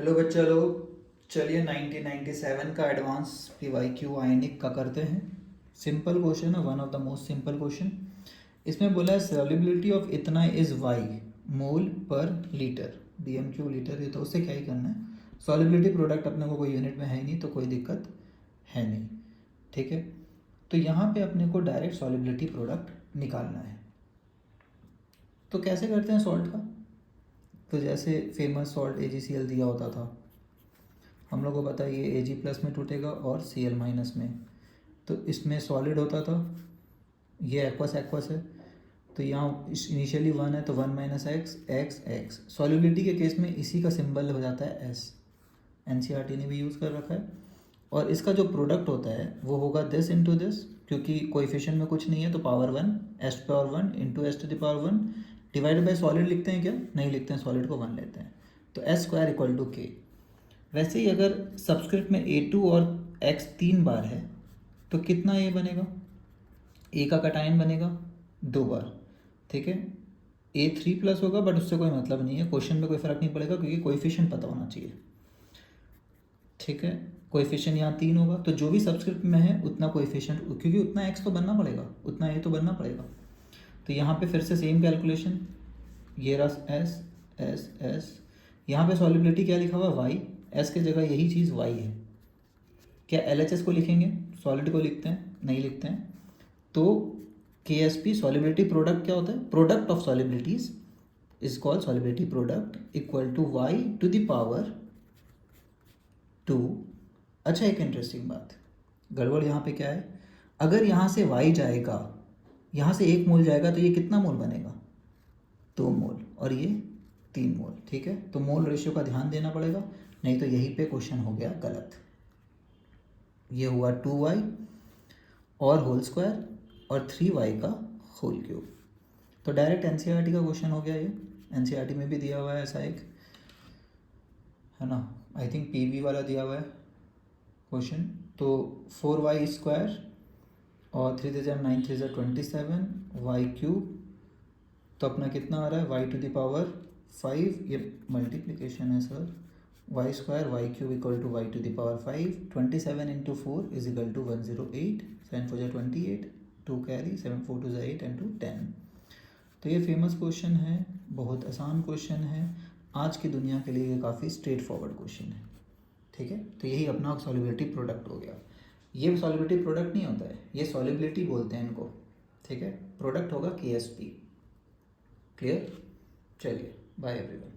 Hello बच्चा लोग, चलिए 1997 का एडवांस PYQ आयनिक का करते हैं। सिंपल क्वेश्चन है, one of the most simple question. इसमें बोला है solubility of ethanol is Y mole पर लीटर, BMQ लीटर। ये तो उससे क्या ही करना है। सॉल्युबिलिटी प्रोडक्ट अपने को कोई यूनिट में है ही नहीं, तो कोई दिक्कत है नहीं। ठीक है, तो यहाँ पे अपने को डायरेक्ट सॉल्युबिलिटी प्रोडक्ट निकालना है। तो कैसे करते हैं सॉल्ट का? तो जैसे फेमस सॉल्ट AgCl दिया होता था, हम लोग को पता है ये Ag+ में टूटेगा और Cl- में। तो इसमें सॉलिड होता था, ये एक्वस है। तो यहाँ इनिशियली 1 है तो 1 - x। सॉल्युबिलिटी के केस में इसी का सिंबल हो जाता है S। NCERT ने भी यूज़ कर रखा है। और इसका जो प्रोडक्ट होता है वो होगा दिस इंटू दिस, क्योंकि कोएफिशिएंट में कुछ नहीं है तो power 1 S⁴ into S⁴ divided by solid लिखते हैं क्या? नहीं लिखते हैं, सॉलिड को 1 लेते हैं। तो S² = K। वैसे ही अगर सबस्क्रिप्ट में A2 और X 3 बार है तो कितना A बनेगा? A का कटायन बनेगा 2 बार। ठीक है, A3+ होगा, बट उससे कोई मतलब नहीं है, क्वेश्चन में कोई फ़र्क नहीं पड़ेगा क्योंकि कोएफिशिएंट पता होना चाहिए। ठीक है, कोएफिशिएंट यहाँ 3 होगा, तो जो भी सबस्क्रिप्ट में है उतना कोएफिशिएंट, क्योंकि उतना X तो बनना पड़ेगा, उतना A तो बनना पड़ेगा। तो यहाँ पे फिर से सेम कैलकुलेशन, ये रहा S। यहाँ पे सॉल्युबिलिटी क्या लिखा हुआ है? वाई। S की जगह यही चीज़ Y है। क्या LHS को लिखेंगे? सॉलिड को लिखते हैं? नहीं लिखते हैं। तो KSP सॉल्युबिलिटी प्रोडक्ट क्या होता है? Product of solubilities is called solubility product equal to Y⁴ 2। अच्छा, एक इंटरेस्टिंग बात, गड़बड़ यहाँ पे क्या है? अगर यहाँ से Y जाएगा, यहाँ से 1 मोल जाएगा, तो ये कितना मोल बनेगा? 2 मोल, और ये 3 मोल। ठीक है, तो मोल रेशियो का ध्यान देना पड़ेगा, नहीं तो यहीं पे क्वेश्चन हो गया गलत। ये हुआ 2y और होल स्क्वायर और 3y का होल क्यूब। तो डायरेक्ट NCERT का क्वेश्चन हो गया ये। NCERT में भी दिया हुआ है ऐसा एक, है ना, आई थिंक PB वाला दिया हुआ है क्वेश्चन। तो 4y² और 3 × 9 = 27 y³। तो अपना कितना आ रहा है? y⁵, ये मल्टीप्लिकेशन है sir. y² y³ = y⁵। 27 × 4 = 108। 7 × 4 = 28, 2 carry, 7 × 4 = 8 and 2 10। तो ये फेमस क्वेश्चन है, बहुत आसान क्वेश्चन है। आज की दुनिया के लिए ये काफ़ी स्ट्रेट फॉरवर्ड क्वेश्चन है। ठीक है, तो यही अपना सॉल्युबिलिटी प्रोडक्ट हो गया। ये सॉल्युबिलिटी प्रोडक्ट नहीं होता है, ये सॉल्युबिलिटी बोलते हैं इनको। ठीक है, प्रोडक्ट होगा KSP। क्लियर? चलिए, बाय एवरीवन।